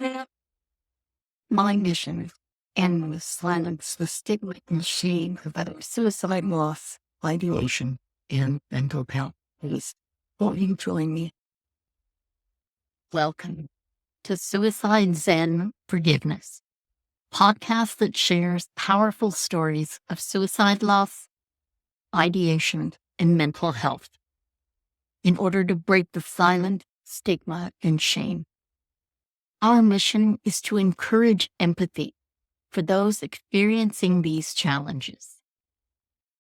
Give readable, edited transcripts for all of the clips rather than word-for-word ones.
My mission is end the silence, the stigma and shame about suicide loss, ideation, and mental health. Please, won't you join me? Welcome to Suicide Zen Forgiveness, podcast that shares powerful stories of suicide loss, ideation, and mental health in order to break the silent stigma and shame. Our mission is to encourage empathy for those experiencing these challenges.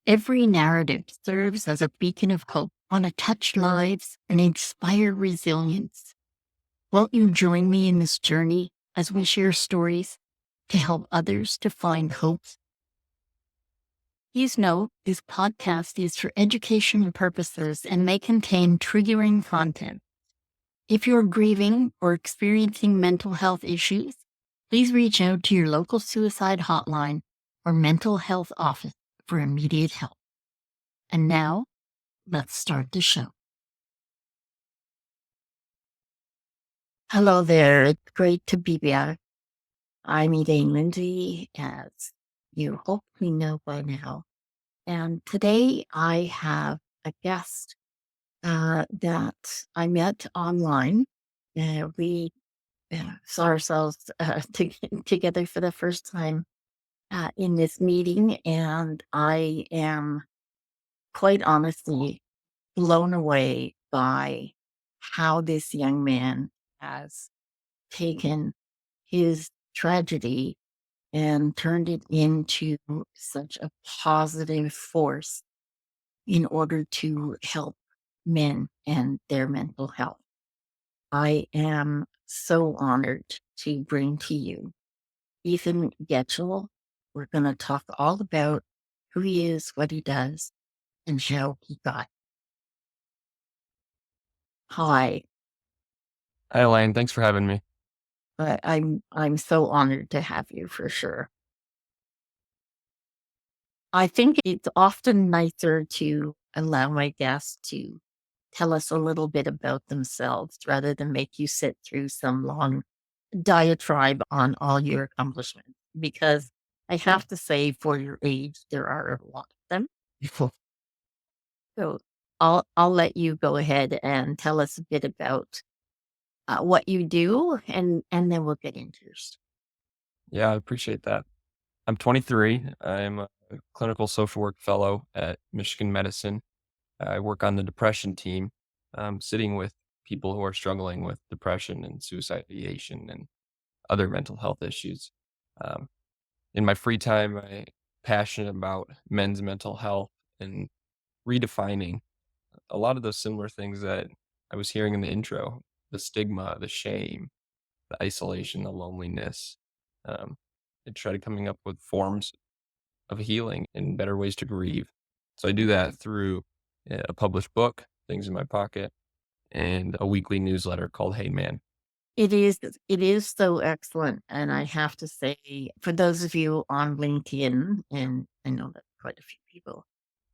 Every narrative serves as a beacon of hope on to touch lives and inspire resilience. Won't you join me in this journey as we share stories to help others to find hope? Please note, this podcast is for educational purposes and may contain triggering content. If you're grieving or experiencing mental health issues, please reach out to your local suicide hotline or mental health office for immediate help. And now, let's start the show. Hello there, it's great to be back. I'm Elaine Lindsay, as you hopefully know by now. And today I have a guest that I met online. We saw ourselves together for the first time in this meeting, and I am quite honestly blown away by how this young man has taken his tragedy and turned it into such a positive force in order to help men and their mental health. I am so honored to bring to you Ethan Getchell. We're going to talk all about who he is, what he does, and how he got. Hi, Hi, Elaine. Thanks for having me. I'm so honored to have you for sure. I think it's often nicer to allow my guests to tell us a little bit about themselves rather than make you sit through some long diatribe on all your accomplishments. Because I have to say, for your age, there are a lot of them. So I'll let you go ahead and tell us a bit about what you do, and then we'll get into your story. Yeah, I appreciate that. I'm 23. I'm a clinical social work fellow at Michigan Medicine. I work on the depression team, sitting with people who are struggling with depression and suicide ideation and other mental health issues. Um, in my free time, I'm passionate about men's mental health and redefining a lot of those similar things that I was hearing in the intro: the stigma, the shame, the isolation, the loneliness. Um, I try coming up with forms of healing and better ways to grieve. So I do that through a published book, Things in My Pocket, and a weekly newsletter called Hey Man. It is so excellent, and I have to say, for those of you on LinkedIn, and I know that quite a few people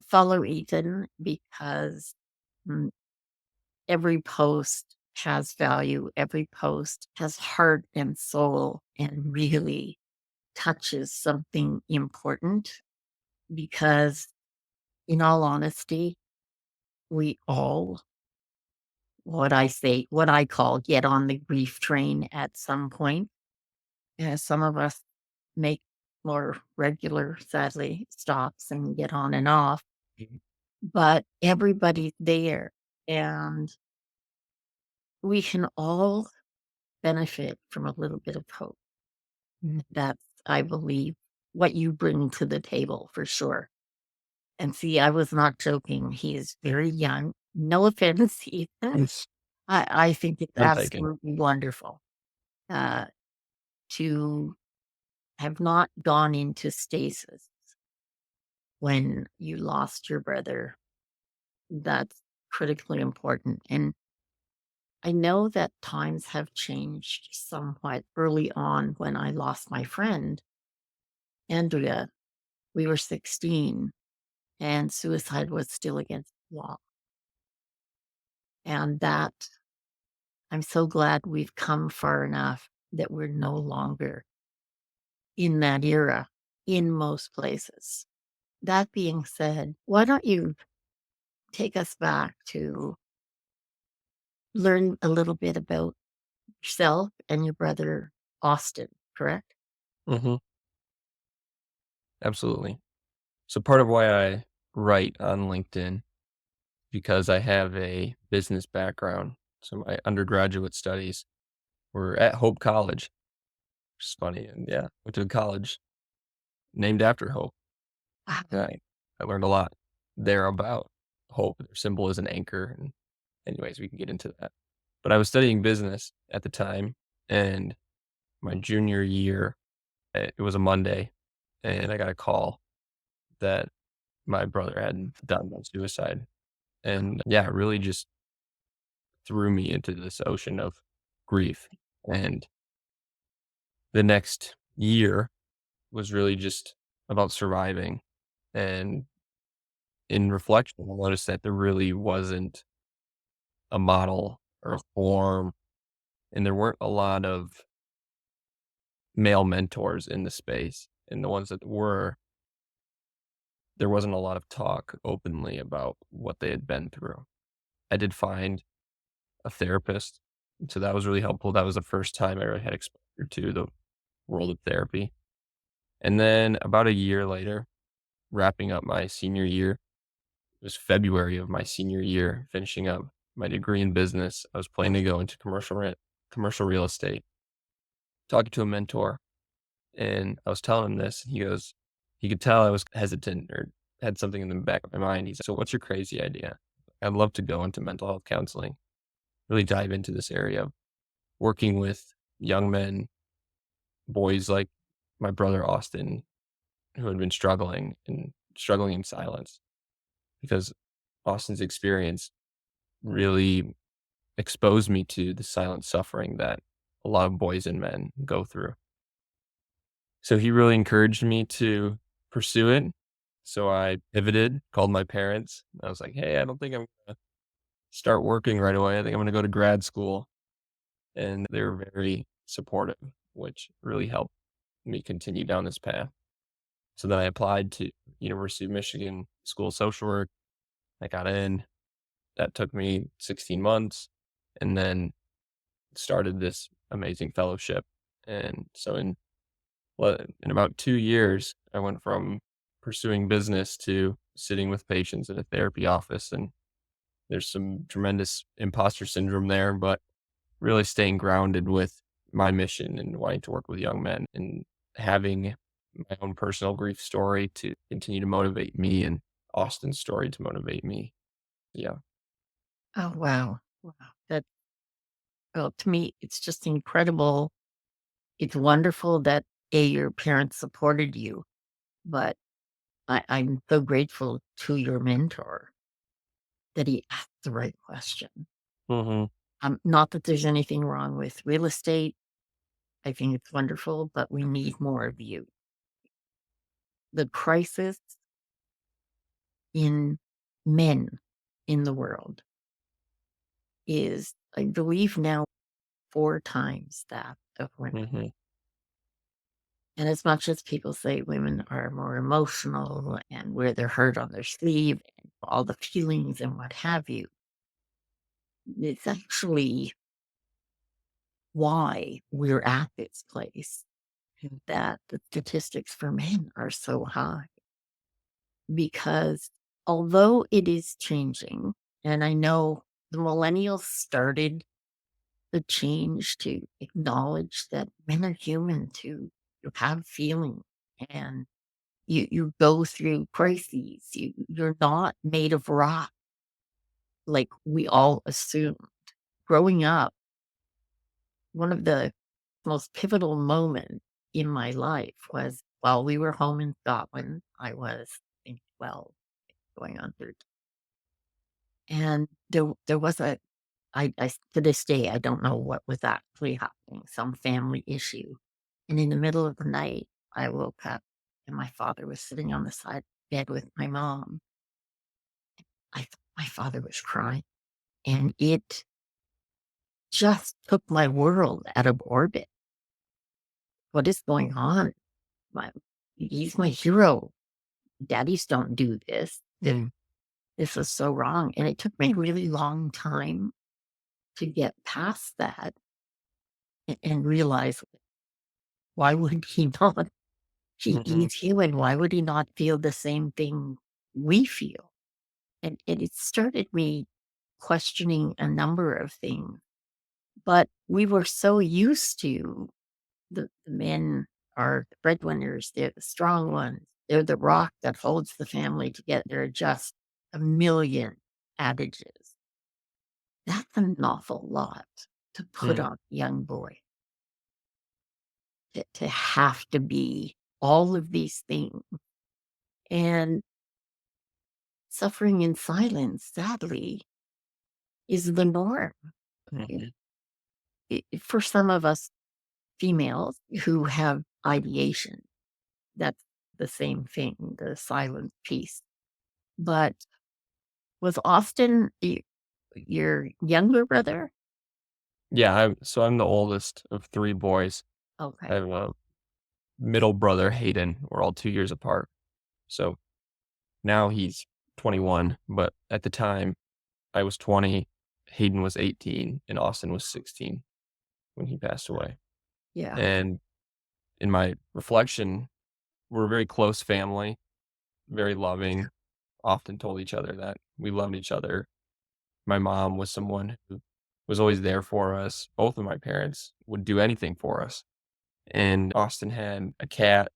follow Ethan, because mm, every post has value, every post has heart and soul, and really touches something important. Because, in all honesty, we all, what I call, get on the grief train at some point. Some of us make more regular, sadly, stops and get on and off, but everybody's there, and we can all benefit from a little bit of hope. That's, I believe, what you bring to the table for sure. And see, I was not joking. He is very young. No offense, Ethan. I think it's I'm taking. absolutely wonderful uh, to have not gone into stasis when you lost your brother. That's critically important. And I know that times have changed somewhat. Early on, when I lost my friend, Andrea, we were 16 and suicide was still against the law. And that, I'm so glad we've come far enough that we're no longer in that era in most places. That being said, why don't you take us back to learn a little bit about yourself and your brother Austin, correct? Mhm. Absolutely. So part of why I write on LinkedIn, because I have a business background. So my undergraduate studies were at Hope College, which is funny, and yeah, went to a college named after Hope. Wow. Yeah, I learned a lot there about hope. Their symbol is an anchor, and anyways, we can get into that. But I was studying business at the time, and my junior year, it was a Monday, and I got a call that my brother had done suicide. And yeah, it really just threw me into this ocean of grief. And the next year was really just about surviving. And in reflection, I noticed that there really wasn't a model or a form, and there weren't a lot of male mentors in the space. And the ones that were, there wasn't a lot of talk openly about what they had been through. I did find a therapist, so that was really helpful. That was the first time I really had exposure to the world of therapy. And then about a year later, wrapping up my senior year, it was February of my senior year, finishing up my degree in business. I was planning to go into commercial real estate, talking to a mentor, and I was telling him this, and he could tell I was hesitant or had something in the back of my mind. He's like, "So what's your crazy idea?" I'd love to go into mental health counseling, really dive into this area of working with young men, boys like my brother Austin, who had been struggling in silence, because Austin's experience really exposed me to the silent suffering that a lot of boys and men go through. So he really encouraged me to pursue it. So I pivoted, called my parents. I was like, "Hey, I don't think I'm gonna start working right away. I think I'm gonna go to grad school." And they were very supportive, which really helped me continue down this path. So then I applied to University of Michigan School of Social Work. I got in. That took me 16 months, and then started this amazing fellowship. And so in about 2 years, I went from pursuing business to sitting with patients in a therapy office, and there's some tremendous imposter syndrome there, but really staying grounded with my mission and wanting to work with young men and having my own personal grief story to continue to motivate me and Austin's story to motivate me. Yeah. Oh, wow. Wow. That, well, to me, it's just incredible. It's wonderful that your parents supported you, but I'm so grateful to your mentor that he asked the right question. Mhm. Not that there's anything wrong with real estate. I think it's wonderful, but we need more of you. The crisis in men in the world is, I believe now, 4 times that of women. Mhm. And as much as people say women are more emotional and wear their heart on their sleeve and all the feelings and what have you, it's actually why we're at this place that the statistics for men are so high. Because although it is changing, and I know the millennials started the change to acknowledge that men are human too. You have feelings and you go through crises. You're not made of rock like we all assume. Growing up, one of the most pivotal moments in my life was while we were home in Scotland. I was, I think, 12, going on 13. And there was to this day, I don't know what was actually happening, some family issue. And in the middle of the night, I woke up and my father was sitting on the side of the bed with my mom. I thought my father was crying, and it just took my world out of orbit. what is going on? My, he's my hero. Daddies don't do this. Mm, This is so wrong. And it took me a really long time to get past that and realize why would he not? mhm, He's human. Why would he not feel the same thing we feel? And it started me questioning a number of things. But we were so used to the men are the breadwinners, they're the strong ones, they're the rock that holds the family together, just a million adages. That's an awful lot to put mm, on a young boy, to have to be all of these things. And suffering in silence, sadly, is the norm. It- mhm, for some of us females who have ideation, that's the same thing, the silent piece. But was Austin your younger brother? yeah, I'm the oldest of 3 boys. I Okay. have a middle brother, Hayden. We're all 2 years apart. So, now he's 21, but at the time, I was 20, Hayden was 18, and Austin was 16 when he passed away. Yeah. And in my reflection, we're a very close family, very loving, often told each other that we loved each other. My mom was someone who was always there for us. Both of my parents would do anything for us. And Austin had a cat,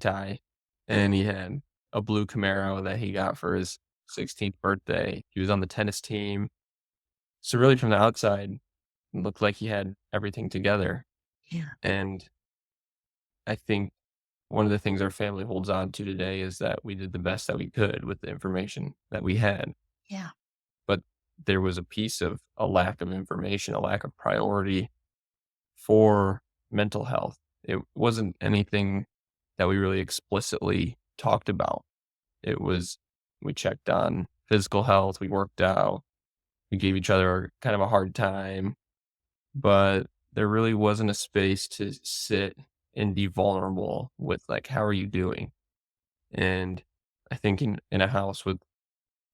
Ty, and he had a blue Camaro that he got for his 16th birthday. He was on the tennis team. So really from the outside, it looked like he had everything together. Yeah. And I think one of the things our family holds on to today is that we did the best that we could with the information that we had. Yeah. But there was a piece of a lack of information, a lack of priority for mental health. It wasn't anything that we really explicitly talked about. It was we checked on physical health, we worked out, we gave each other kind of a hard time, but there really wasn't a space to sit and be vulnerable with like, how are you doing? And I think in a house with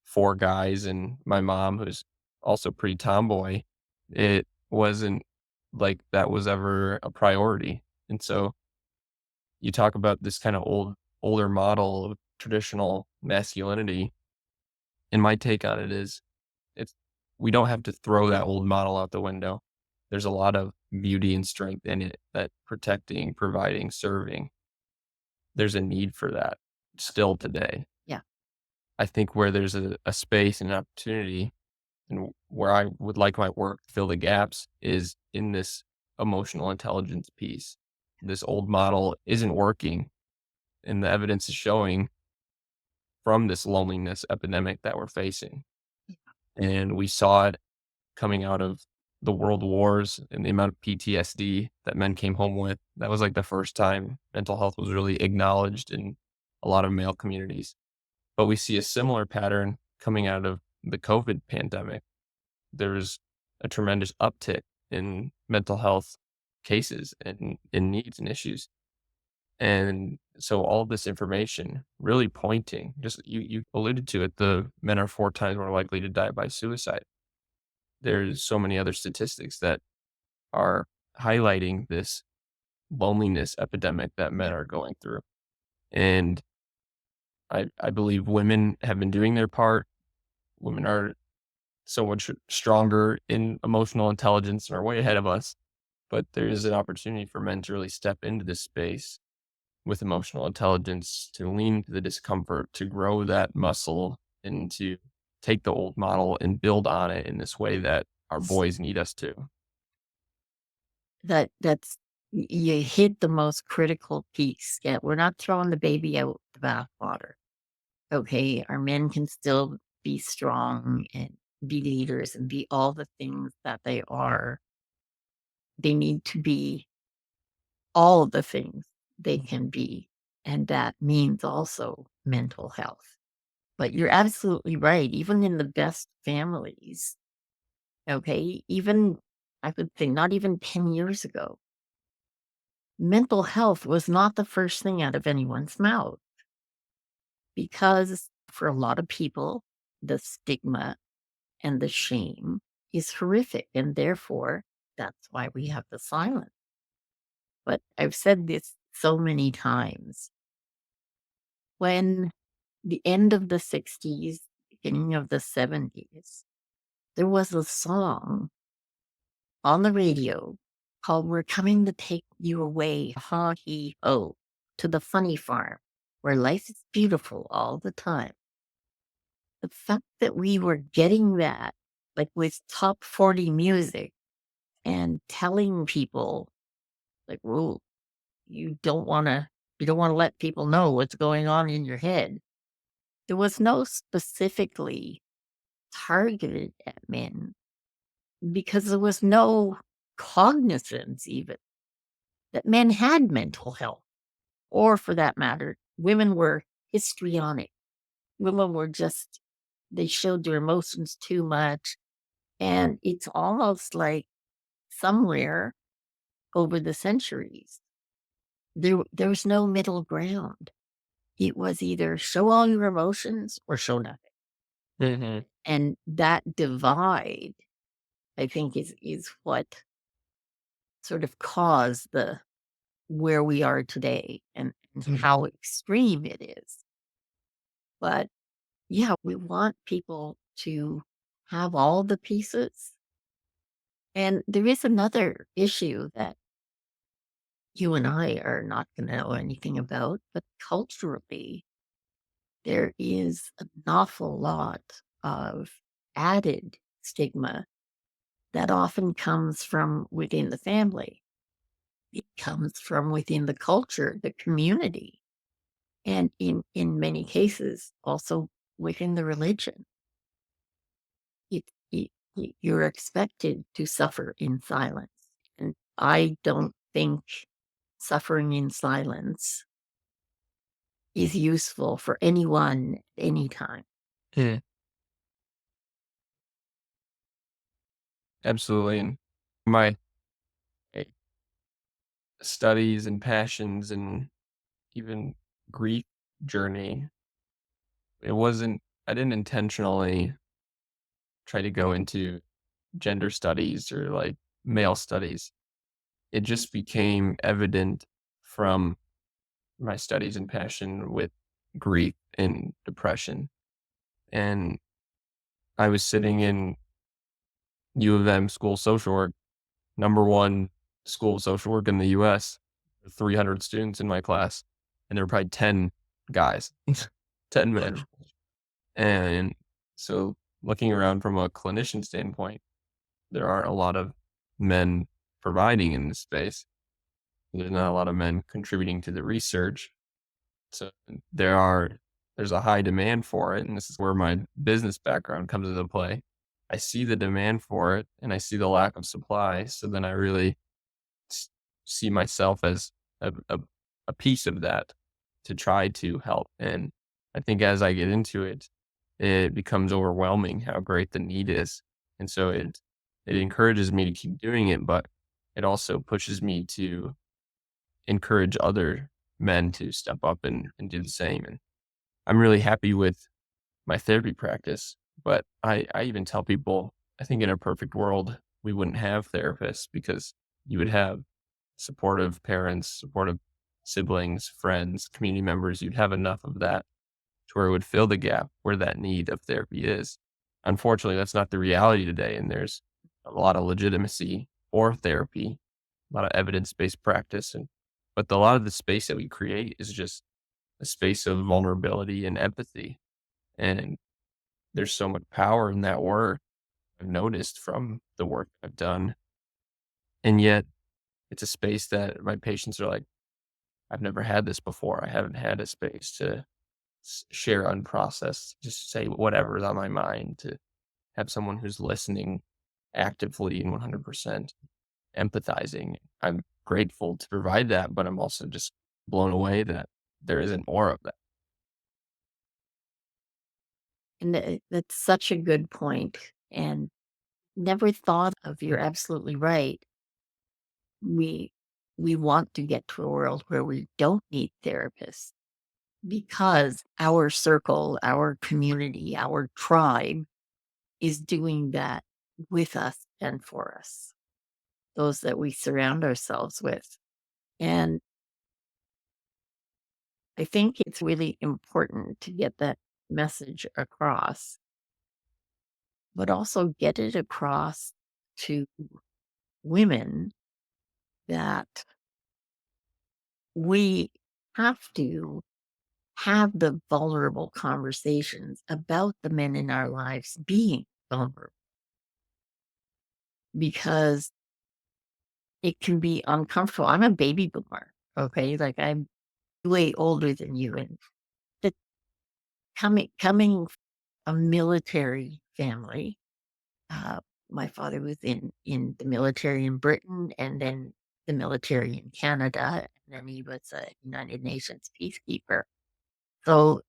4 guys and my mom, who's also pretty tomboy, it wasn't like that was ever a priority. And so you talk about this kind of older model of traditional masculinity, and my take on it is it's we don't have to throw that old model out the window. There's a lot of beauty and strength in it that protecting, providing, serving, there's a need for that still today. Yeah. I think where there's a space and an opportunity and where I would like my work to fill the gaps is in this emotional intelligence piece. This old model isn't working, and the evidence is showing from this loneliness epidemic that we're facing. And we saw it coming out of the world wars and the amount of PTSD that men came home with. That was like the first time mental health was really acknowledged in a lot of male communities. But we see a similar pattern coming out of the COVID pandemic. There's a tremendous uptick in mental health cases and in needs and issues. And so all this information really pointing, just you alluded to it, the men are 4 times more likely to die by suicide. There's so many other statistics that are highlighting this loneliness epidemic that men Yeah. are going through. And I believe women have been doing their part. Women are so much stronger in emotional intelligence and are way ahead of us. But there is an opportunity for men to really step into this space with emotional intelligence, to lean into the discomfort, to grow that muscle, and to take the old model and build on it in this way that our boys need us to. That's you hit the most critical piece. Yeah, we're not throwing the baby out with the bathwater. Okay, our men can still be strong and be leaders and be all the things that they are. They need to be all the things they can be, and that means also mental health. But you're absolutely right. Even in the best families, okay, even I would say not even 10 years ago, mental health was not the first thing out of anyone's mouth because for a lot of people, the stigma and the shame is horrific. And therefore, that's why we have the silence. But I've said this so many times. When the end of the 60s, beginning of the 70s, there was a song on the radio called "We're Coming to Take You Away, Ha He Ho, to the Funny Farm, where life is beautiful all the time." The fact that we were getting that, like with top 40 music and telling people, like, "Whoa, you don't want to let people know what's going on in your head." There was no specifically targeted at men because there was no cognizance even that men had mental health, or for that matter, women were histrionic. Women were just, they showed their emotions too much. And it's almost like somewhere over the centuries, there was no middle ground. It was either show all your emotions or show nothing. Mhm. And that divide, I think, is what sort of caused the where we are today and how extreme it is. But yeah, we want people to have all the pieces. And there is another issue that you and I are not going to know anything about, but culturally, there is an awful lot of added stigma that often comes from within the family. It comes from within the culture, the community, and in many cases, also within the religion. You're expected to suffer in silence. And I don't think suffering in silence is useful for anyone, anytime. Mm. Absolutely, and my, eh, studies and passions and even grief journey, it wasn't I didn't intentionally try to go into gender studies or, like, male studies. It just became evident from my studies and passion with grief and depression, and I was sitting in U of M School of Social Work, number 1 school of social work in the US, 300 students in my class, and there were probably 10 guys, 10 men, and so looking around from a clinician standpoint, there aren't a lot of men providing in this space. There's not a lot of men contributing to the research. So there's a high demand for it, and this is where my business background comes into play. I see the demand for it and I see the lack of supply. So then I really s- see myself as a piece of that to try to help. And I think as I get into it, it becomes overwhelming how great the need is. And so it encourages me to keep doing it, but it also pushes me to encourage other men to step up and do the same. And I'm really happy with my therapy practice, but I even tell people, I think in a perfect world, we wouldn't have therapists because you would have supportive parents, supportive siblings, friends, community members. You'd have enough of that to where it would fill the gap where that need of therapy is. Unfortunately, that's not the reality today. And there's a lot of legitimacy for therapy, a lot of evidence-based practice. But a lot of the space that we create is just a space of vulnerability and empathy. And there's so much power in that work I've noticed from the work I've done. And yet it's a space that my patients are like, I've never had this before. I haven't had a space to share unprocessed, just say whatever's on my mind, to have someone who's listening actively and 100% empathizing. I'm grateful to provide that, but I'm also just blown away that there isn't more of that. And that's such a good point. And never thought of, you're absolutely right. we want to get to a world where we don't need therapists because our circle, our community, our tribe is doing that with us and for us, those that we surround ourselves with. And I think it's really important to get that message across, but also get it across to women that we have to have the vulnerable conversations about the men in our lives being vulnerable because it can be uncomfortable. I'm a baby boomer, okay? Like I'm way older than you, and the coming a military family. Uh, my father was in the military in Britain and then the military in Canada, and then he was a United Nations peacekeeper. So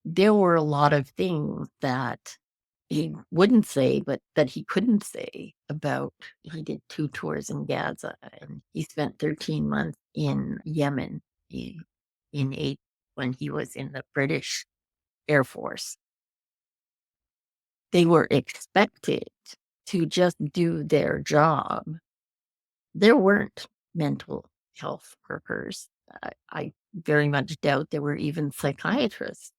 there were a lot of things that he wouldn't say, but that he couldn't say about. He did 2 tours in Gaza, and he spent 13 months in Yemen, in 8 when he was in the British Air Force. They were expected to just do their job. There weren't mental health workers. I very much doubt there were even psychiatrists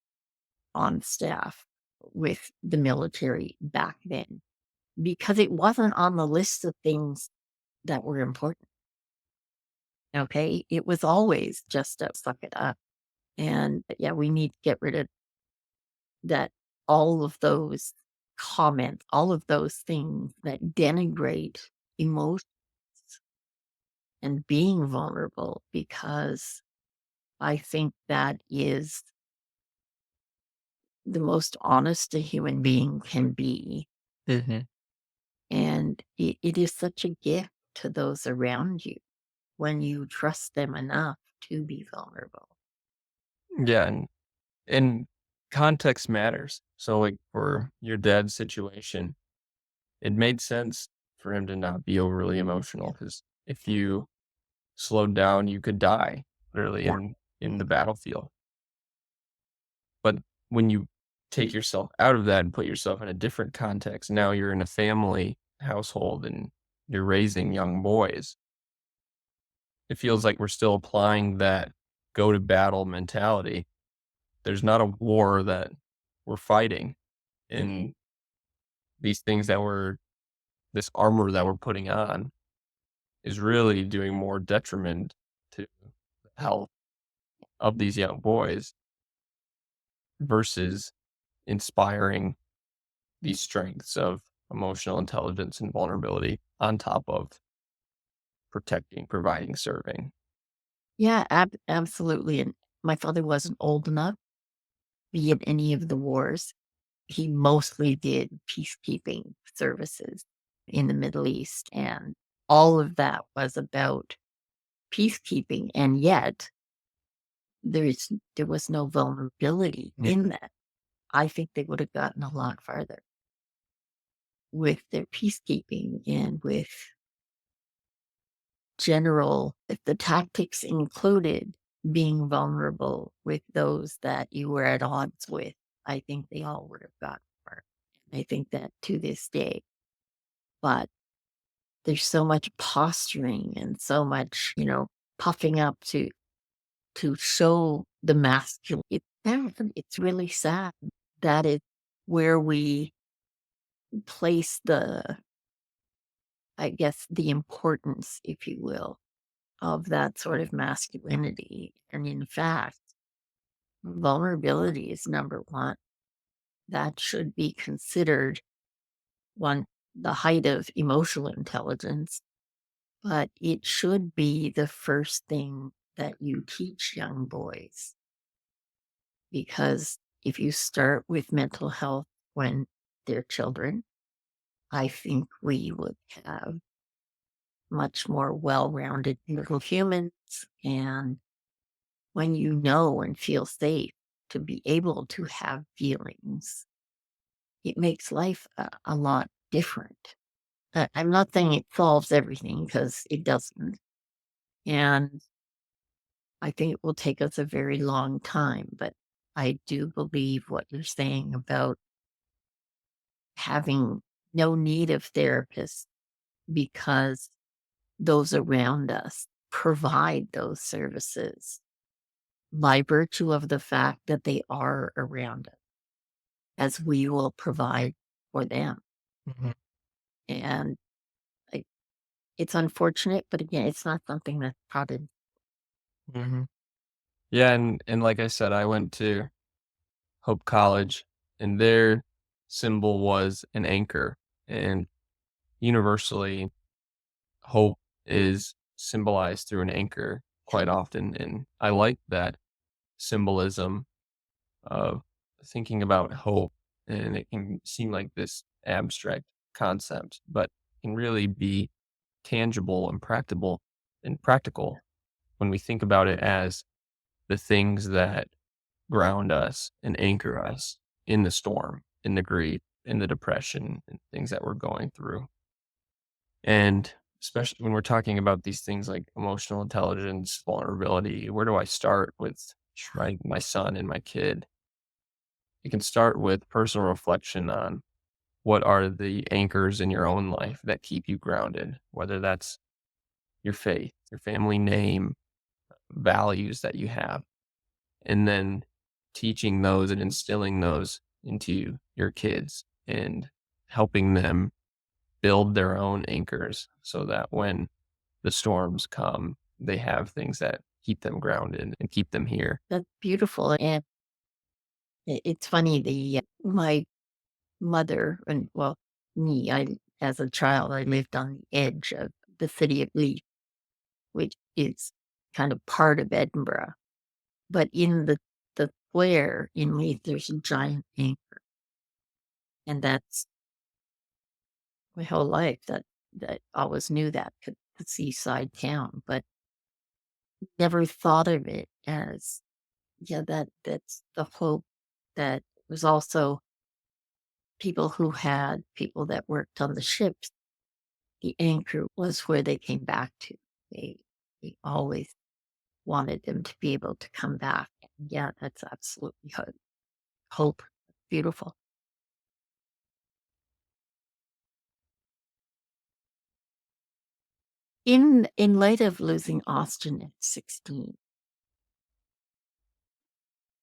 on staff with the military back then because it wasn't on the list of things that were important. Okay. It was always just a suck it up. And yeah, we need to get rid of that, all of those comments, all of those things that denigrate emotions and being vulnerable, because I think that is the most honest a human being can be. Mhm. And it is such a gift to those around you when you trust them enough to be vulnerable. Yeah, and context matters. So, like, for your dad's situation, it made sense for him to not be overly emotional because if you slowed down, you could die literally Yeah. in the battlefield. But when you take yourself out of that and put yourself in a different context, now you're in a family household and you're raising young boys. It feels like we're still applying that go to battle mentality. There's not a war that we're fighting. And these things that we're this armor that we're putting on is really doing more detriment to the health of these young boys versus inspiring these strengths of emotional intelligence and vulnerability on top of protecting, providing, serving. Yeah, absolutely. And my father wasn't old enough to be in any of the wars. He mostly did peacekeeping services in the Middle East, and all of that was about peacekeeping. And yet there was no vulnerability in that. I think they would have gotten a lot farther with their peacekeeping and with general, if the tactics included being vulnerable with those that you were at odds with, I think they all would have gotten far. I think that to this day. But there's so much posturing and so much, puffing up to show the masculine. It's really sad. That is where we place the, I guess, the importance, if you will, of that sort of masculinity. And in fact, vulnerability is number one. That should be considered one, the height of emotional intelligence, but it should be the first thing that you teach young boys. Because if you start with mental health when they're children, I think we would have much more well rounded little humans. And when you know and feel safe to be able to have feelings, it makes life a lot different. I'm not saying it solves everything because it doesn't, And I think it will take us a very long time, but I do believe what you're saying about having no need of therapists because those around us provide those services by virtue of the fact that they are around us, as we will provide for them. Mhm, And I, it's unfortunate, but again, it's not something that's probably mhm. Yeah, and like I said, I went to Hope College, and their symbol was an anchor, and universally, hope is symbolized through an anchor quite often, and I like that symbolism of thinking about hope, and it can seem like this abstract concept, but can really be tangible and practical when we think about it as the things that ground us and anchor us in the storm, in the grief, in the depression, and things that we're going through. And especially when we're talking about these things like emotional intelligence, vulnerability, where do I start with my son and my kid? You can start with personal reflection on what are the anchors in your own life that keep you grounded, whether that's your faith, your family name, values that you have, and then teaching those and instilling those into your kids and helping them build their own anchors so that when the storms come, they have things that keep them grounded and keep them here. that's beautiful. And it's funny, my mother and well, me, I as a child, I lived on the edge of the city of Leith, which is kind of part of Edinburgh. But in the square in Leith, there's a giant anchor, and that's my whole life that always knew that the seaside town, but never thought of it as yeah, that's the hope that was also people that worked on the ships. The anchor was where they came back to. They they always wanted them to be able to come back. Yeah, that's absolutely hope. Beautiful. In light of losing Austin at 16,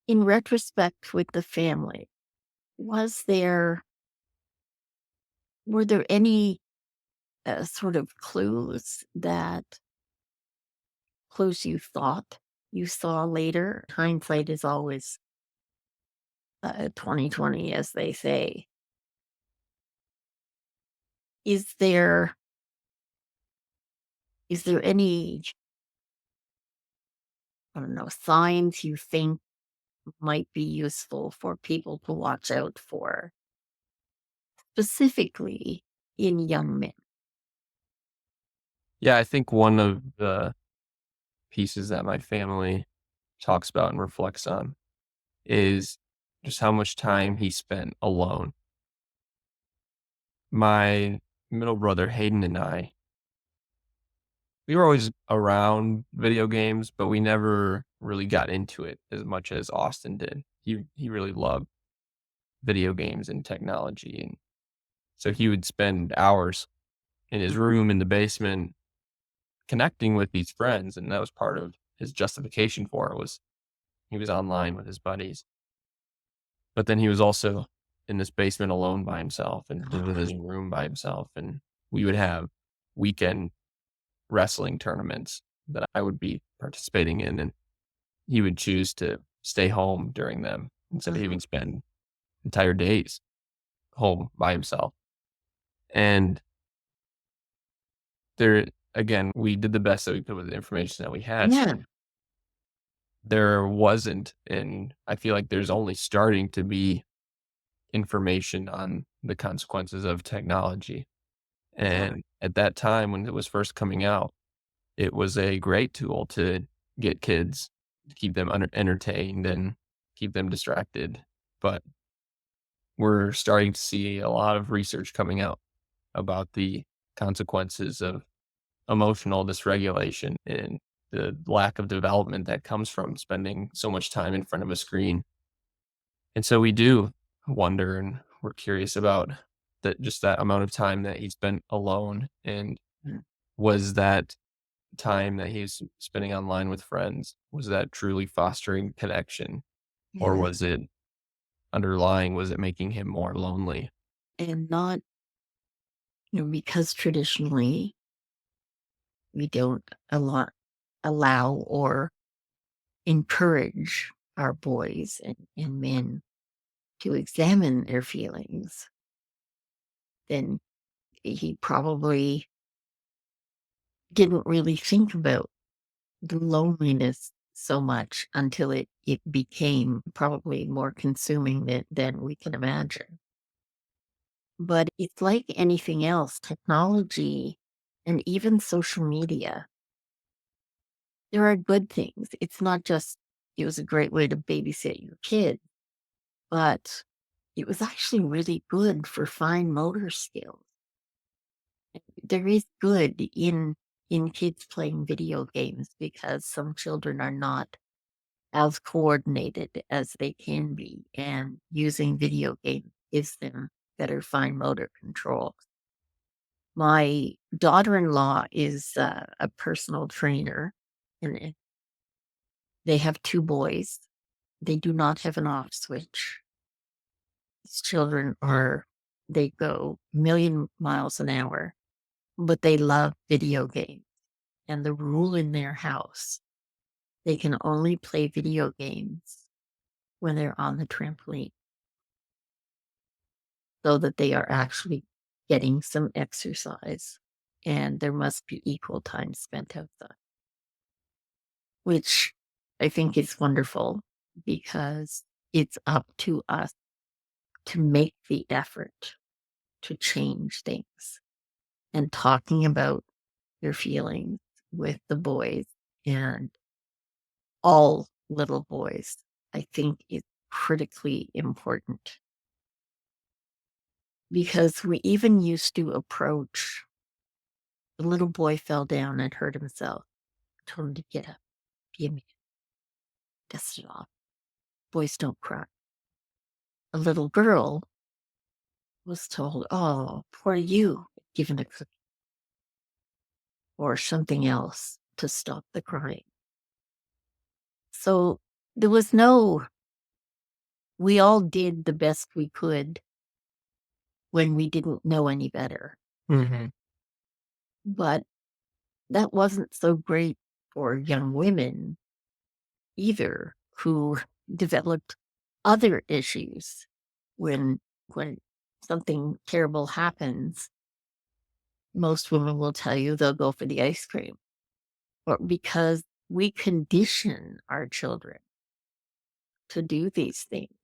in retrospect with the family, was there were there any sort of clues you thought you saw later? Hindsight is always 2020, as they say. Is there is there any I don't know signs you think might be useful for people to watch out for, specifically in young men? Yeah, I think one of the pieces that my family talks about and reflects on is just how much time he spent alone. My middle brother, Hayden, and I, we were always around video games, but we never really got into it as much as Austin did. He really loved video games and technology, and so he would spend hours in his room in the basement connecting with these friends, and that was part of his justification for it was he was online with his buddies. But then he was also in this basement alone by himself and in his room by himself, and we would have weekend wrestling tournaments that I would be participating in, and he would choose to stay home during them instead of even spend entire days home by himself. And there again, we did the best that we could with the information that we had. Yeah, There wasn't, and I feel like there's only starting to be information on the consequences of technology. And at that time when it was first coming out, it was a great tool to get kids, to keep them entertained and keep them distracted. But we're starting to see a lot of research coming out about the consequences of emotional dysregulation and the lack of development that comes from spending so much time in front of a screen. And so we do wonder, and we're curious about that, just that amount of time that he spent alone. And Mm. was that time that he was spending online with friends, was that truly fostering connection? Or Yeah. was it underlying, was it making him more lonely? And not, because traditionally we don't allow or encourage our boys and men to examine their feelings, then he probably didn't really think about the loneliness so much until it became probably more consuming than we can imagine. But it's like anything else, technology and even social media, there are good things. It's not just it was a great way to babysit your kid, but it was actually really good for fine motor skills. There is good in kids playing video games because some children are not as coordinated as they can be, and using video games gives them better fine motor control. My daughter-in-law is a personal trainer, and they have 2 boys. They do not have an off switch. These children they go a million miles an hour, but they love video games. And the rule in their house, they can only play video games when they're on the trampoline, so that they are actually getting some exercise, and there must be equal time spent outside, which I think is wonderful because it's up to us to make the effort to change things. And talking about your feelings with the boys, and all little boys, I think is critically important, because we even used to approach the little boy fell down and hurt himself. Told him to get up, be a man, dust it off. Boys don't cry. A little girl was told, "Oh, poor you," given a cookie or something else to stop the crying. So there was no, we all did the best we could when we didn't know any better. Mhm. But that wasn't so great for young women either, who developed other issues when when something terrible happens. Most women will tell you they'll go for the ice cream, or because we condition our children to do these things.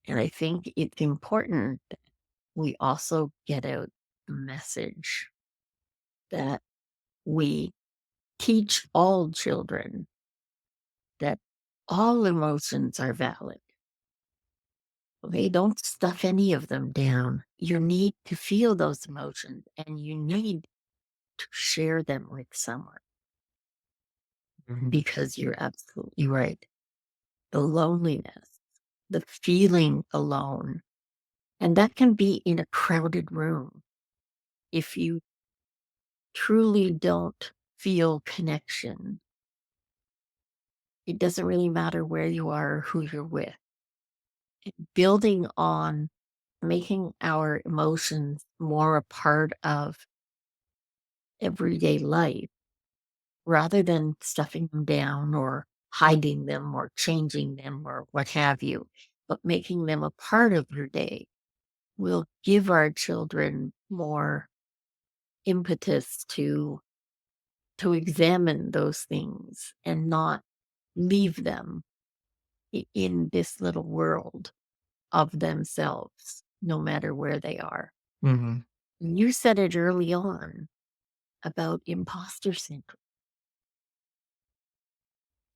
And I think it's important that we also get out the message that we teach all children that all emotions are valid. Okay, don't stuff any of them down. You need to feel those emotions, and you need to share them with someone, Mhm. because you're absolutely right. The loneliness, the feeling alone, and that can be in a crowded room. If you truly don't feel connection, it doesn't really matter where you are or who you're with. Building on making our emotions more a part of everyday life, rather than stuffing them down or hiding them or changing them or what have you, but making them a part of your day, will give our children more impetus to examine those things and not leave them in this little world of themselves, no matter where they are. Mhm. You said it early on about imposter syndrome.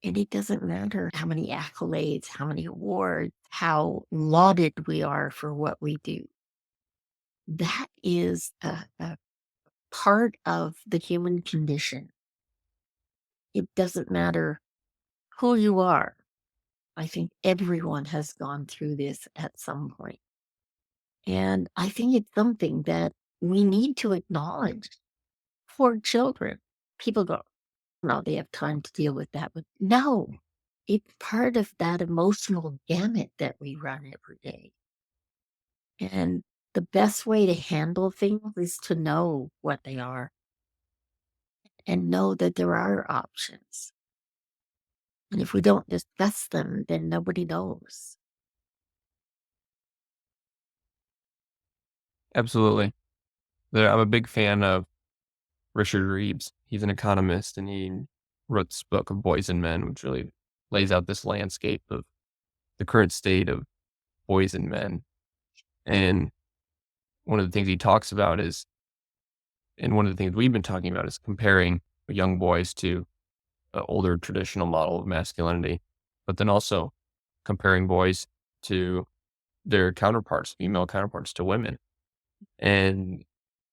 And it doesn't matter how many accolades, how many awards, how lauded we are for what we do. That is a part of the human condition. It doesn't matter who you are. I think everyone has gone through this at some point. And I think it's something that we need to acknowledge for children. People go, no, they have time to deal with that. But no, it's part of that emotional gamut that we run every day. And the best way to handle things is to know what they are and know that there are options. And if we don't discuss them, then nobody knows. Absolutely. I'm a big fan of Richard Reeves. He's an economist, and he wrote this book of Boys and Men, which really lays out this landscape of the current state of boys and men. And one of the things he talks about is, and one of the things we've been talking about is comparing young boys to an older traditional model of masculinity, but then also comparing boys to their counterparts, female counterparts to women. And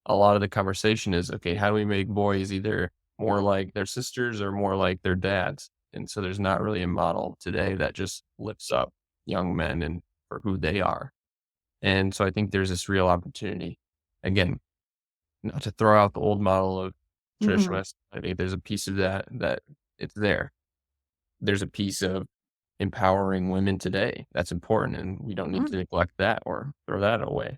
a lot of the conversation is, okay, how do we make boys either more like their sisters or more like their dads? And so there's not really a model today that just lifts up young men and for who they are. And so I think there's this real opportunity. Again, not to throw out the old model of Mhm, traditional masculinity, there's a piece of that it's there. There's a piece of empowering women today that's important, and we don't need mm. to neglect that or throw that away.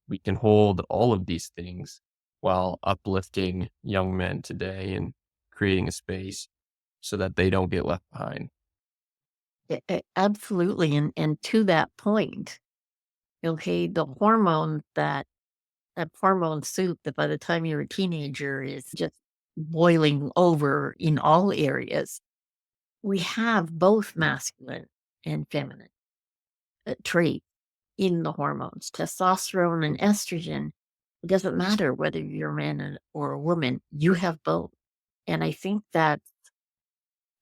We can hold all of these things while uplifting young men today and creating a space so that they don't get left behind. Absolutely. And to that point, okay, the hormones that hormone soup that by the time you're a teenager is just boiling over in all areas. We have both masculine and feminine traits in the hormones, testosterone and estrogen. It doesn't matter whether you're a man or a woman, you have both. And I think that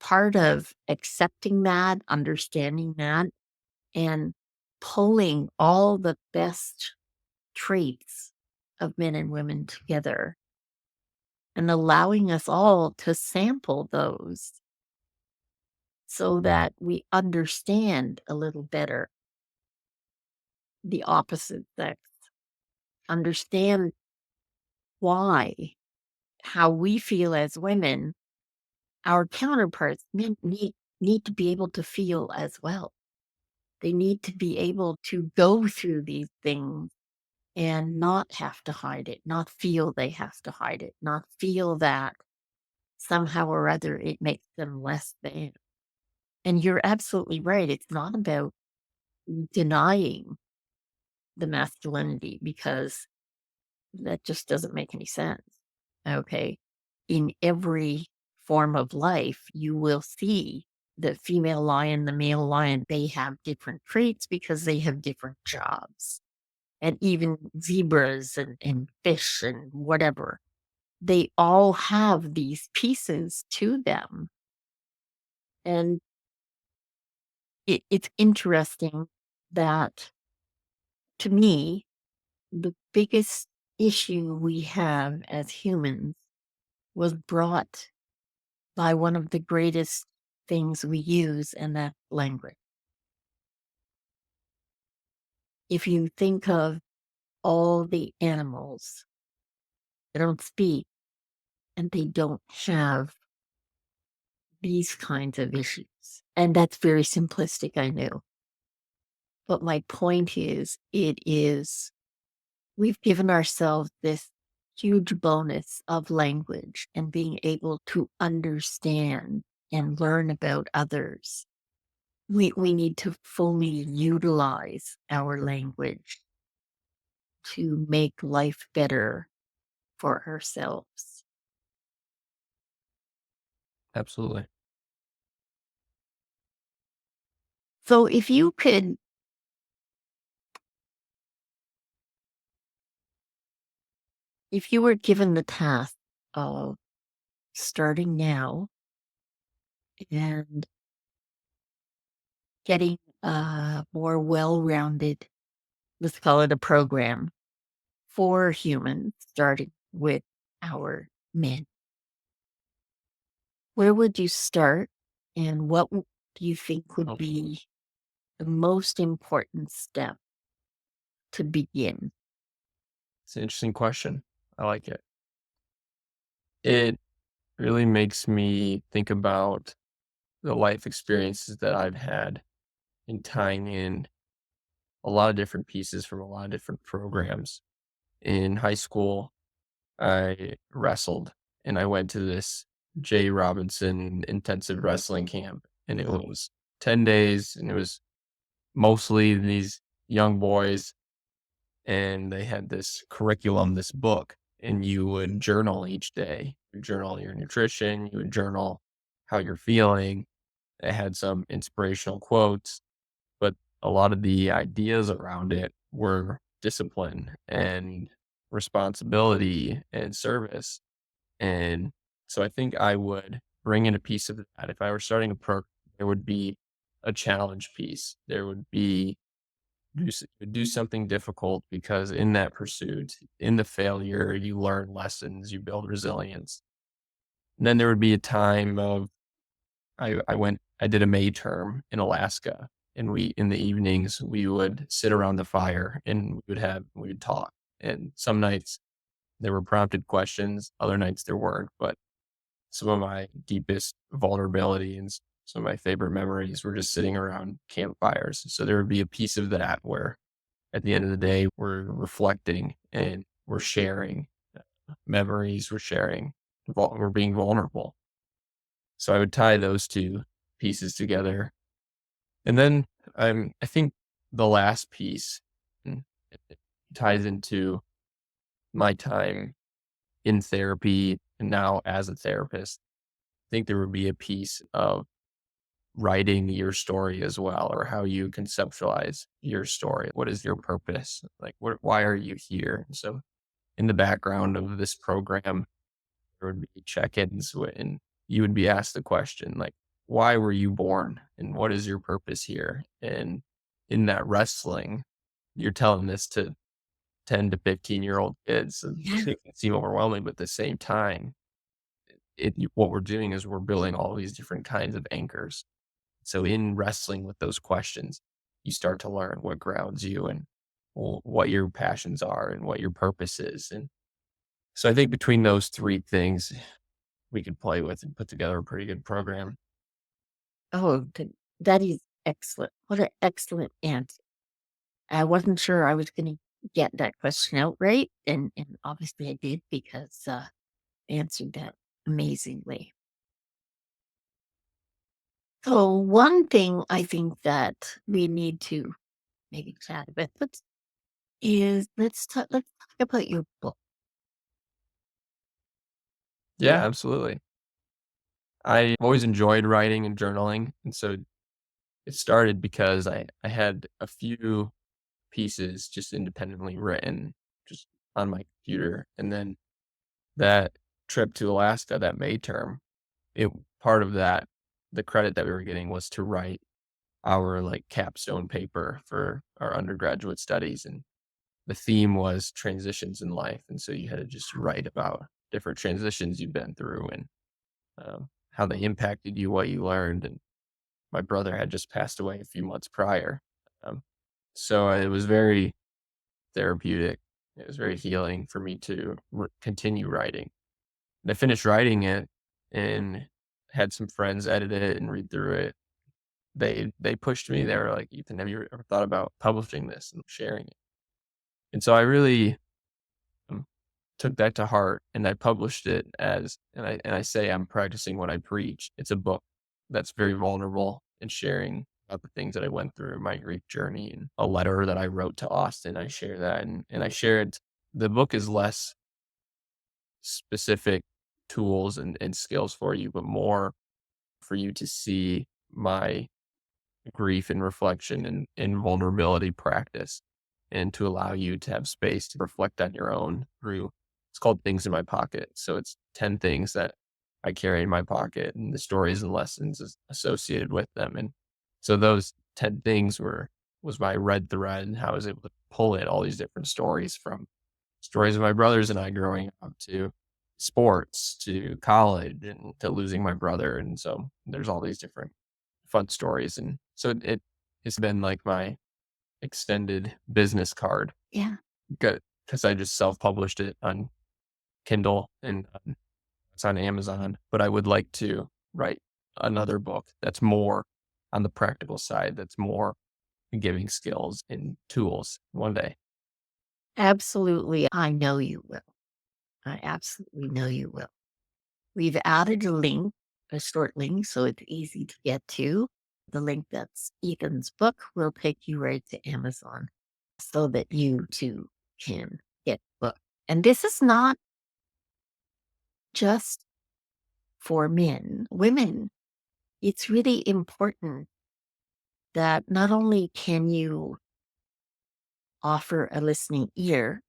part of accepting that, understanding that, and pulling all the best traits of men and women together and allowing us all to sample those so that we understand a little better the opposite sex, understand why, how we feel as women, our counterparts men need to be able to feel as well. They need to be able to go through these things and not have to hide it, not feel they have to hide it, not feel that somehow or other it makes them less than. And you're absolutely right. It's not about denying the masculinity because that just doesn't make any sense. Okay. In every form of life, you will see the female lion, the male lion, they have different traits because they have different jobs. And even zebras and fish and whatever, they all have these pieces to them. And it's interesting that to me, the biggest issue we have as humans was brought by one of the greatest things we use, and that's language. If you think of all the animals, they don't speak and they don't have these kinds of issues. And that's very simplistic, I know. But my point is, we've given ourselves this huge bonus of language and being able to understand and learn about others. We need to fully utilize our language to make life better for ourselves. Absolutely. So if you were given the task of starting now and getting a more well-rounded, let's call it a program for humans, starting with our men, Where would you start? And what do you think would Oh, be the most important step to begin? it's an interesting question. I like it. It really makes me think about the life experiences that I've had and tying in a lot of different pieces from a lot of different programs. In high school, I wrestled and I went to this Jay Robinson intensive wrestling camp, and it was 10 days, and it was mostly these young boys, and they had this curriculum, this book, and you would journal each day. You journal your nutrition, you would journal how you're feeling. It had some inspirational quotes, but a lot of the ideas around it were discipline and responsibility and service. And so I think I would bring in a piece of that. If I were starting a program, there would be a challenge piece. There would be do something difficult, because in that pursuit, in the failure, you learn lessons, you build resilience. And then there would be a time of I did a May term in Alaska, and we in the evenings we would sit around the fire and we would talk. And some nights there were prompted questions, other nights there weren't. But some of my deepest vulnerability and some of my favorite memories were just sitting around campfires. So there would be a piece of that where at the end of the day, we're reflecting and we're sharing memories, we're sharing, we're being vulnerable. So I would tie those two pieces together. And then I think the last piece it ties into my time in therapy and now as a therapist. I think there would be a piece of writing your story as well, or how you conceptualize your story. What is your purpose? Like, why are you here? So, in the background of this program, there would be check-ins and you would be asked the question, like, why were you born? And what is your purpose here? And in that wrestling, you're telling this to 10 to 15-year-old kids. And Yeah. it can seem overwhelming, but at the same time, what we're doing is we're building all these different kinds of anchors. So in wrestling with those questions, you start to learn what grounds you and what your passions are and what your purpose is. And so I think between those three things, we could play with and put together a pretty good program. Oh, that is excellent. What an excellent answer. I wasn't sure I was going to get that question out right. And obviously I did because answered that amazingly. So one thing I think that we need to maybe chat about is let's talk about your book. Yeah, absolutely. I always enjoyed writing and journaling. And so it started because I had a few pieces just independently written just on my computer. And then that trip to Alaska, that May term, it part of that, the credit that we were getting was to write our like capstone paper for our undergraduate studies. And the theme was transitions in life. And so you had to just write about different transitions you've been through and how they impacted you, what you learned. And my brother had just passed away a few months prior. Um, so it was very therapeutic. It was very healing for me to continue writing. And I finished writing it and had some friends edit it and read through it. They pushed me. They were like, "Ethan, have you ever thought about publishing this and sharing it?" And so I really um, took that to heart, and I published it as and I say I'm practicing what I preach. It's a book that's very vulnerable and sharing about the things that I went through, my grief journey, and a letter that I wrote to Austin. I share that, and I shared. The book is less specific tools and skills for you, but more for you to see my grief and reflection and vulnerability practice, and to allow you to have space to reflect on your own through it's called Things in My Pocket. So it's 10 things that I carry in my pocket and the stories and lessons associated with them. And so those 10 things was my red thread, and how I was able to pull in all these different stories, from stories of my brothers and I growing up to sports to college and to losing my brother. And so there's all these different fun stories. And so it has been like my extended business card Yeah, because I just self-published it on Kindle and it's on Amazon. But I would like to write another book that's more on the practical side, that's more giving skills and tools one day. absolutely. I know you will. I absolutely know you will. We've added a link, a short link, so it's easy to get to. The link that's Ethan's book will take you right to Amazon so that you too can get the book. And this is not just for men, women. It's really important that not only can you offer a listening ear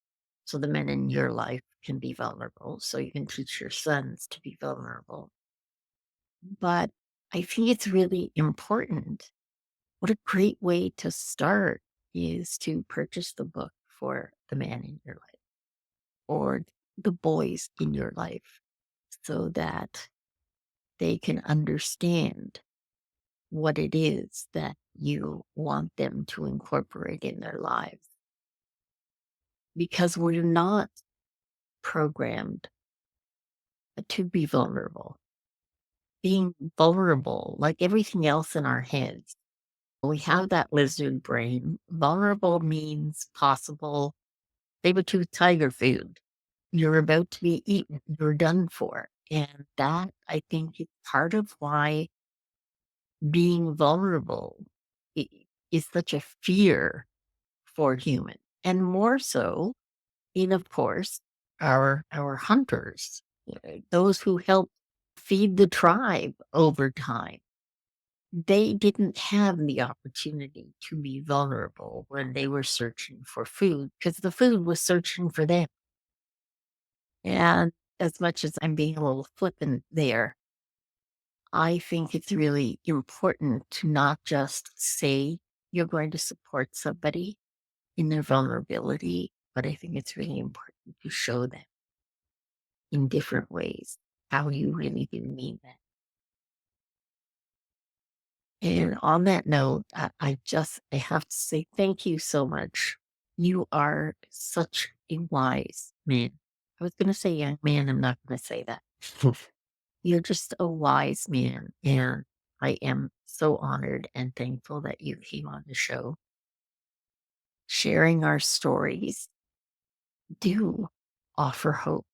so the men in your life can be vulnerable, so you can teach your sons to be vulnerable, but I think it's really important. What a great way to start is to purchase the book for the man in your life or the boys in your life so that they can understand what it is that you want them to incorporate in their lives. Because we're not programmed to be vulnerable. Being vulnerable, like everything else in our heads, we have that lizard brain. Vulnerable means possible saber-toothed tiger food. You're about to be eaten. You're done for. And that, I think, is part of why being vulnerable is such a fear for humans. And more so in, of course, our hunters, those who help feed the tribe over time. They didn't have the opportunity to be vulnerable when they were searching for food because the food was searching for them. And as much as I'm being a little flippant there, I think it's really important to not just say you're going to support somebody in their vulnerability, but I think it's really important to show them in different ways how you really do mean that. And on that note, I have to say thank you so much. You are such a wise man. I was going to say young man. I'm not going to say that. You're just a wise man. And I am so honored and thankful that you came on the show. Sharing our stories do offer hope.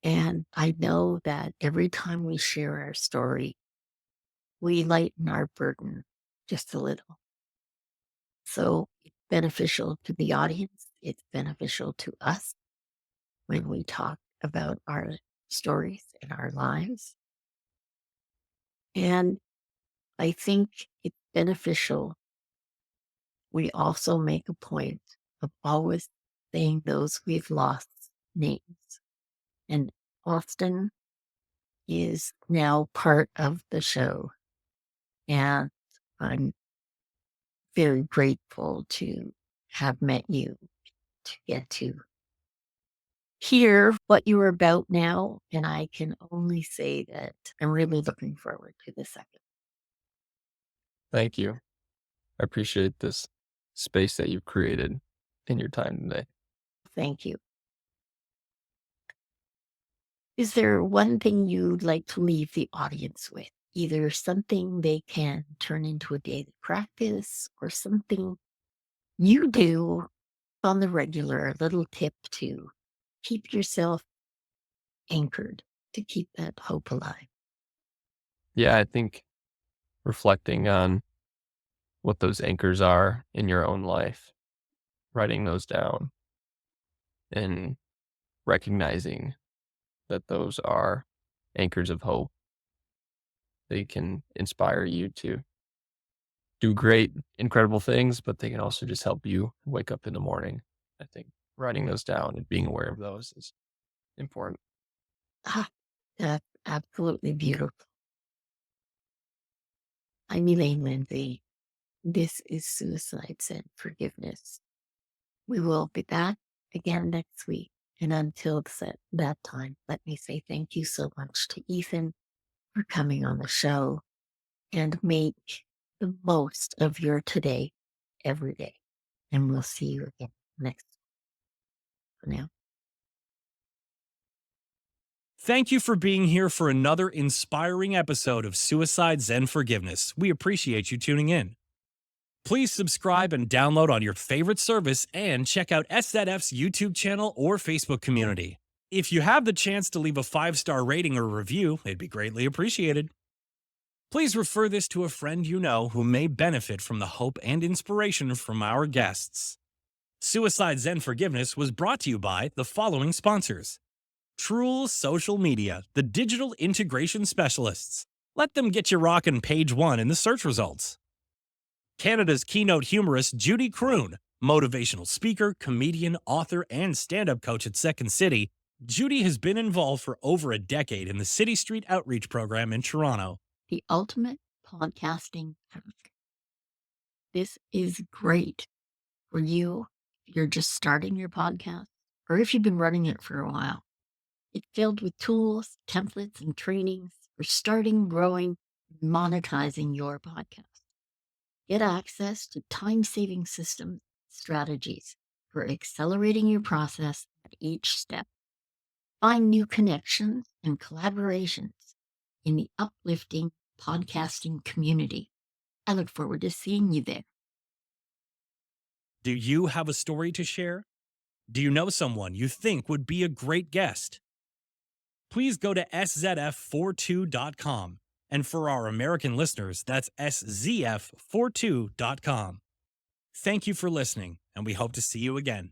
And I know that every time we share our story, we lighten our burden just a little. So it's beneficial to the audience. It's beneficial to us when we talk about our stories and our lives. And I think it's beneficial. We also make a point of always saying those we've lost names. And Austin is now part of the show. And I'm very grateful to have met you, to get to hear what you're about now. And I can only say that I'm really looking forward to the second. Thank you. I appreciate this space that you've created in your time today. Thank you. Is there one thing you'd like to leave the audience with? Either something they can turn into a daily practice or something you do on the regular, a little tip to keep yourself anchored, to keep that hope alive. Yeah, I think reflecting on what those anchors are in your own life, writing those down and recognizing that those are anchors of hope. They can inspire you to do great, incredible things, but they can also just help you wake up in the morning. I think writing those down and being aware of those is important. Ah, that's absolutely beautiful. I'm Elaine Lindsay. This is Suicide Zen Forgiveness. We will be back again next week. And until that time, let me say thank you so much to Ethan for coming on the show and make the most of your today every day. And we'll see you again next for now. Thank you for being here for another inspiring episode of Suicide Zen Forgiveness. We appreciate you tuning in. Please subscribe and download on your favorite service and check out SZF's YouTube channel or Facebook community. If you have the chance to leave a 5-star rating or review, it'd be greatly appreciated. Please refer this to a friend you know who may benefit from the hope and inspiration from our guests. Suicide Zen Forgiveness was brought to you by the following sponsors: Truel Social Media, the digital integration specialists. Let them get you rocking page 1 in the search results. Canada's keynote humorist Judy Croon, motivational speaker, comedian, author, and stand-up coach at Second City. Judy has been involved for over a decade in the City Street Outreach Program in Toronto. The ultimate podcasting hack. This is great for you if you're just starting your podcast or if you've been running it for a while. It's filled with tools, templates, and trainings for starting, growing, and monetizing your podcast. Get access to time-saving systems, strategies for accelerating your process at each step. Find new connections and collaborations in the uplifting podcasting community. I look forward to seeing you there. Do you have a story to share? Do you know someone you think would be a great guest? Please go to szf42.com. And for our American listeners, that's szf42.com. Thank you for listening, and we hope to see you again.